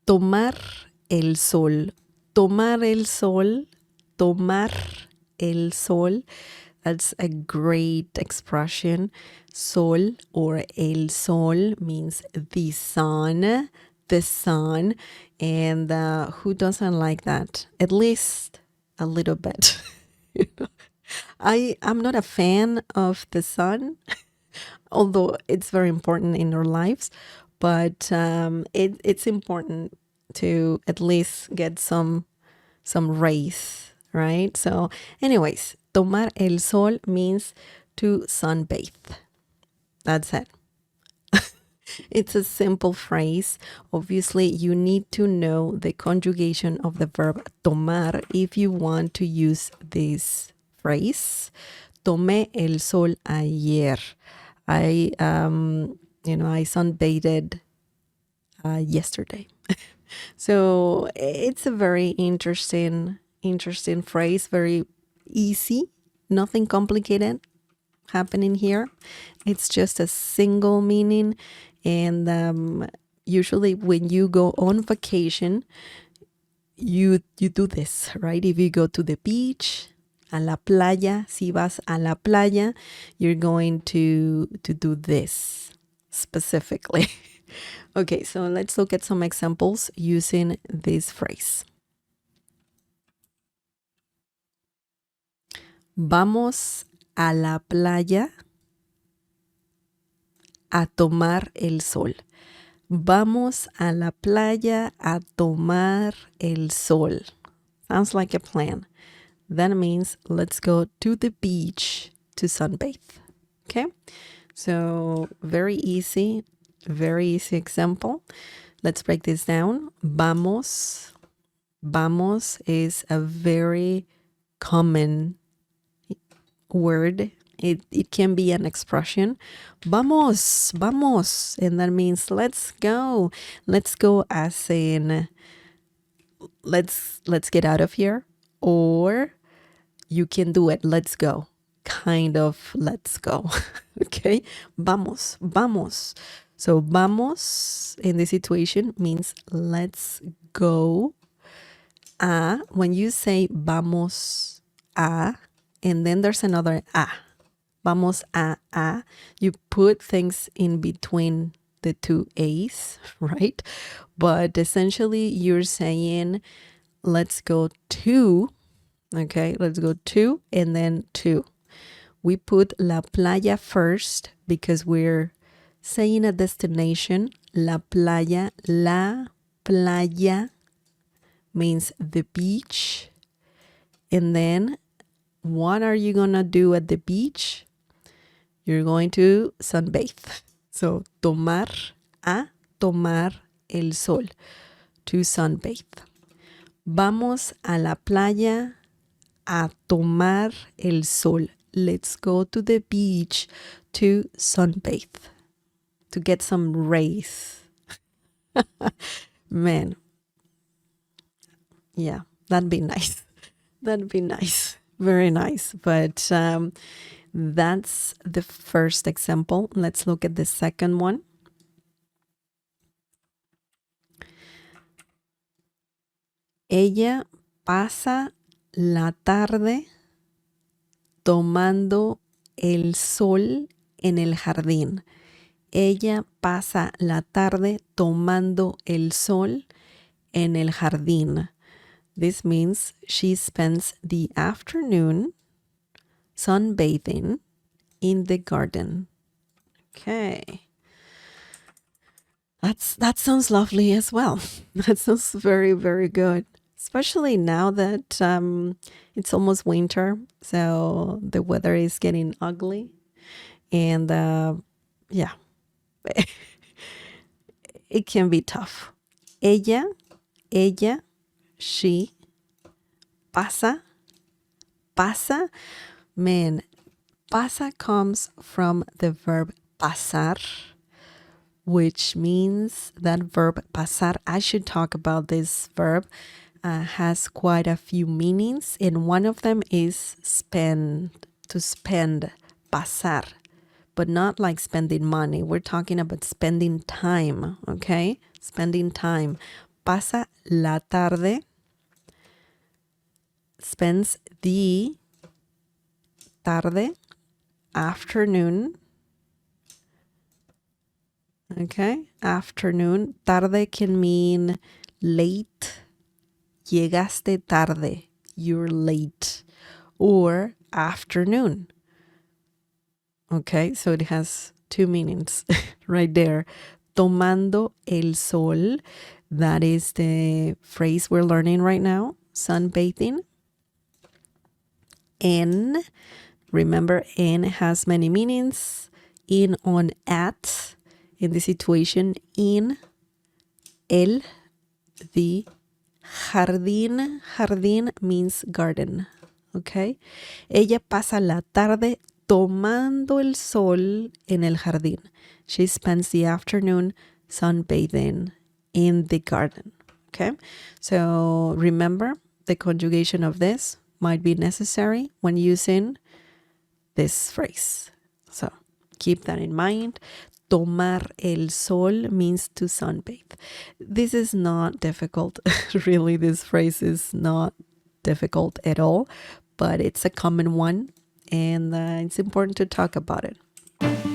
tomar el sol. Tomar el sol. Tomar el sol. That's a great expression. Sol or el sol means the sun. The sun. And who doesn't like that? At least a little bit. I'm not a fan of the sun, although it's very important in our lives, but it's important to at least get some rays, right? So anyways, tomar el sol means to sunbathe. That's it. It's a simple phrase. Obviously, you need to know the conjugation of the verb tomar if you want to use this phrase. Tomé el sol ayer. I sunbathed yesterday. So it's a very interesting phrase, very easy, nothing complicated happening here. It's just a single meaning. And usually when you go on vacation, you do this, right? If you go to the beach, a la playa, si vas a la playa, you're going to do this specifically. Okay, so let's look at some examples using this phrase. Vamos a la playa a tomar el sol. Vamos a la playa a tomar el sol. Sounds like a plan. That means let's go to the beach to sunbathe. Okay? So very easy example. Let's break this down. Vamos. Vamos is a very common word. It can be an expression. Vamos, vamos. And that means let's go. Let's go as in let's get out of here. Or you can do it. Let's go. Kind of let's go. Okay? Vamos, vamos. So vamos in this situation means let's go. When you say vamos a, and then there's another a. Vamos a. You put things in between the two A's, right? But essentially you're saying, let's go to, okay? Let's go to and then to. We put la playa first because we're saying a destination. La playa means the beach. And then what are you gonna do at the beach? You're going to sunbathe. So tomar el sol, to sunbathe. Vamos a la playa a tomar el sol. Let's go to the beach to sunbathe, to get some rays. Man, yeah, that'd be nice. That'd be nice. Very nice. But that's the first example. Let's look at the second one. Ella pasa la tarde tomando el sol en el jardín. Ella pasa la tarde tomando el sol en el jardín. This means she spends the afternoon sunbathing in the garden. Okay. That sounds lovely as well. That sounds very, very good. Especially now that it's almost winter, so the weather is getting ugly. And yeah, it can be tough. Ella, she, pasa. Man, pasa comes from the verb pasar, which means that verb pasar, I should talk about this verb, has quite a few meanings, and one of them is spend, to spend, pasar, but not like spending money. We're talking about spending time, okay? Spending time. pasa la tarde, spends the tarde, afternoon. Okay, afternoon. Tarde can mean late. Llegaste tarde. You're late. Or afternoon. Okay, so it has two meanings right there. Tomando el sol. That is the phrase we're learning right now. Sunbathing. En. Remember, en has many meanings. In, on, at. In this situation, in el, the jardín. Jardín means garden. Okay. Ella pasa la tarde tomando el sol en el jardín. She spends the afternoon sunbathing in the garden. Okay. So remember, the conjugation of this might be necessary when using this phrase. So keep that in mind. Tomar el sol means to sunbathe. This is not difficult. Really, this phrase is not difficult at all, but it's a common one, and it's important to talk about it.